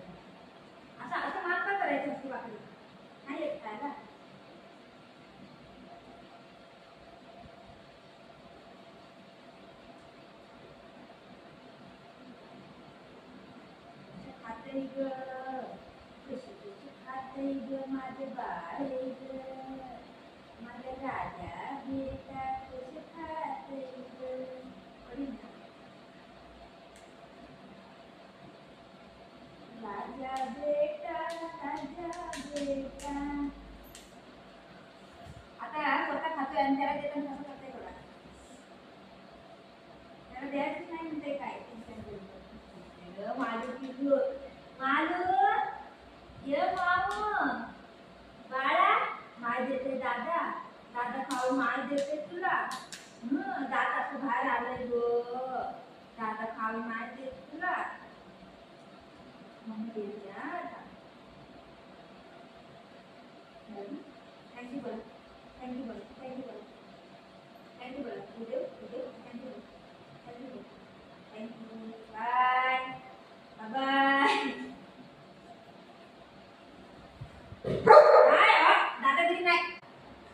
असं माफ का करायचं असते वाकडी नाही येत खायला. खाते ग कशी कशी खाते ग माझे बाळ ग माझ्या राजा बेटा कशी खाते ग. राजा बेटा आता स्वतः खातोय आणि त्याला देताना कसं करते थोडा त्याला द्यायचंच नाही म्हणते काय मालू किलो मालू ये मामू बाळा माळ देते दादा दादा खाऊन माळ देते तुला दादा असं बाहेर आलंय ग दादा खाऊन माळ देते तुला मम्मी देते आता. थँक्यू बोल थँक्यू बोल थँक्यू बोल थँक्यू बोल उद्या उद्या थँक्यू बोल थँक्यू बोल थँक्यू बाय बाय. काय दादागिरी नाही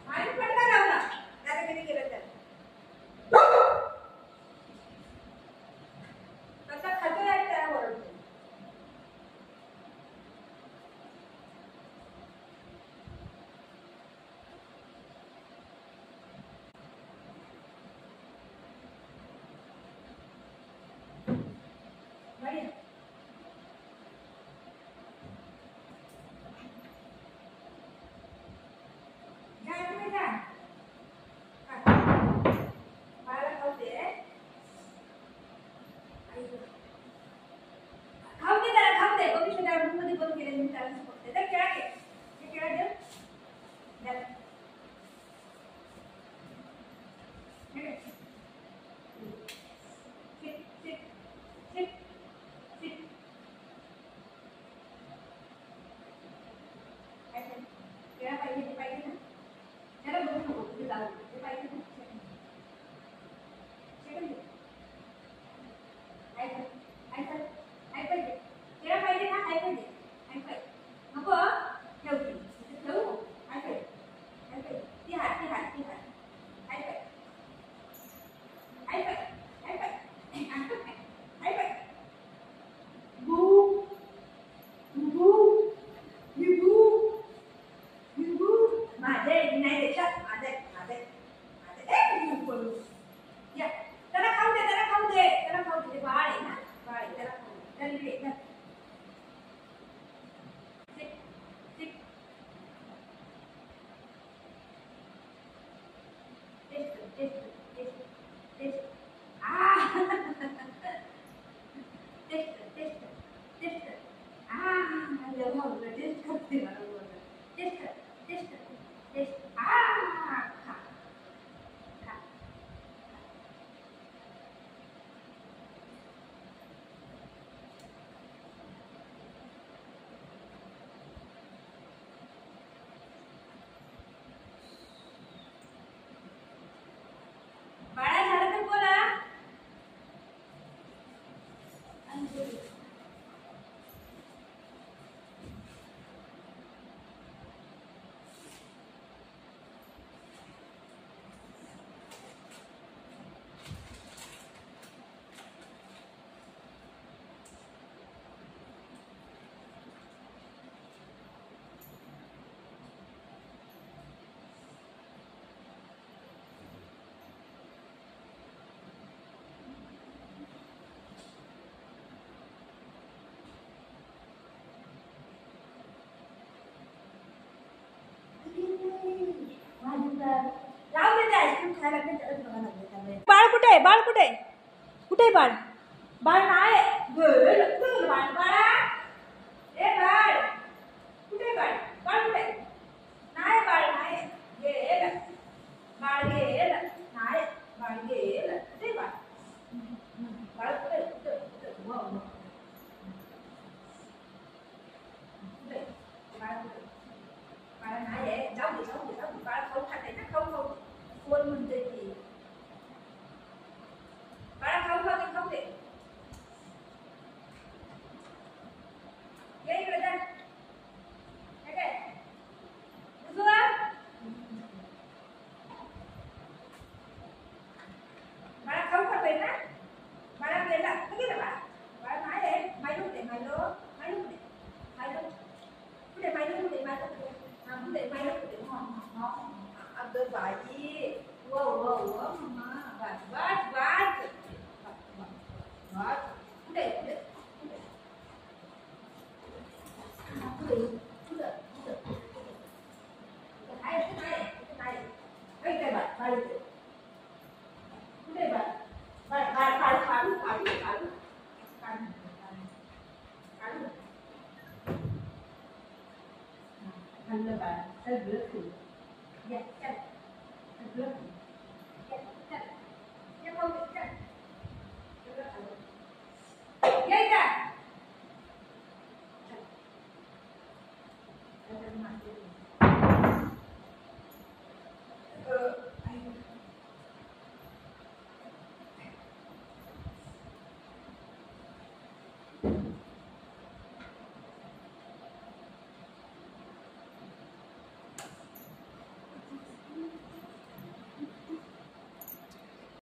माझी पटका लावला दादागिरी केलं तर कसा खातोय आणि त्याला ओरडतो. खायला लागले त्यालाच बघायला लागले त्याला. बाळ कुठे आहे? बाळ कुठे आहे? कुठे आहे बाळ? बाळ नाही. बाळ बाळा ए बाळ कुठे आहे? बाळ बाळ कुठे आहे? नाही बाळ नाही गेलं. बाळ गेलं नाही. बाळ गेलं. कुठे बाळ? बाळ कुठे कुठे कुठे? बाळ कुठे? बाळ नाही आहे. जाऊ दे जाऊ दे जाऊ दे. बाळ खाऊ खाते ना खाऊ खाऊ. कोण म्हणते की बाळा खाऊ खाते खाऊ दे. ये इकडे जा. हे काय? उजवा. बाळा खाऊ खातोय ना? बाळा गेला गेला बाळा. बाळा नाही आहे. मायलो कुठे? मायलो मायलो कुठे? मायलो कुठे? मायलो कुठे? मायलो कुठे? हा कुठे? मायलो कुठे? अगं बाई वो वो वो मम्मा वाट वाट वाट वाट कुठे कुठे कुठे कुठे कुठे आहे नाही नाही काय बाळ बाळ कुठे बाळ बाळ बाळ काढ काढू काढू काढू काढू काढू खाल्लं बाळ सगळं खाल्लं. या चल सगळं चल चल ये पाहू चल सगळं खाल्लं. ये का चल.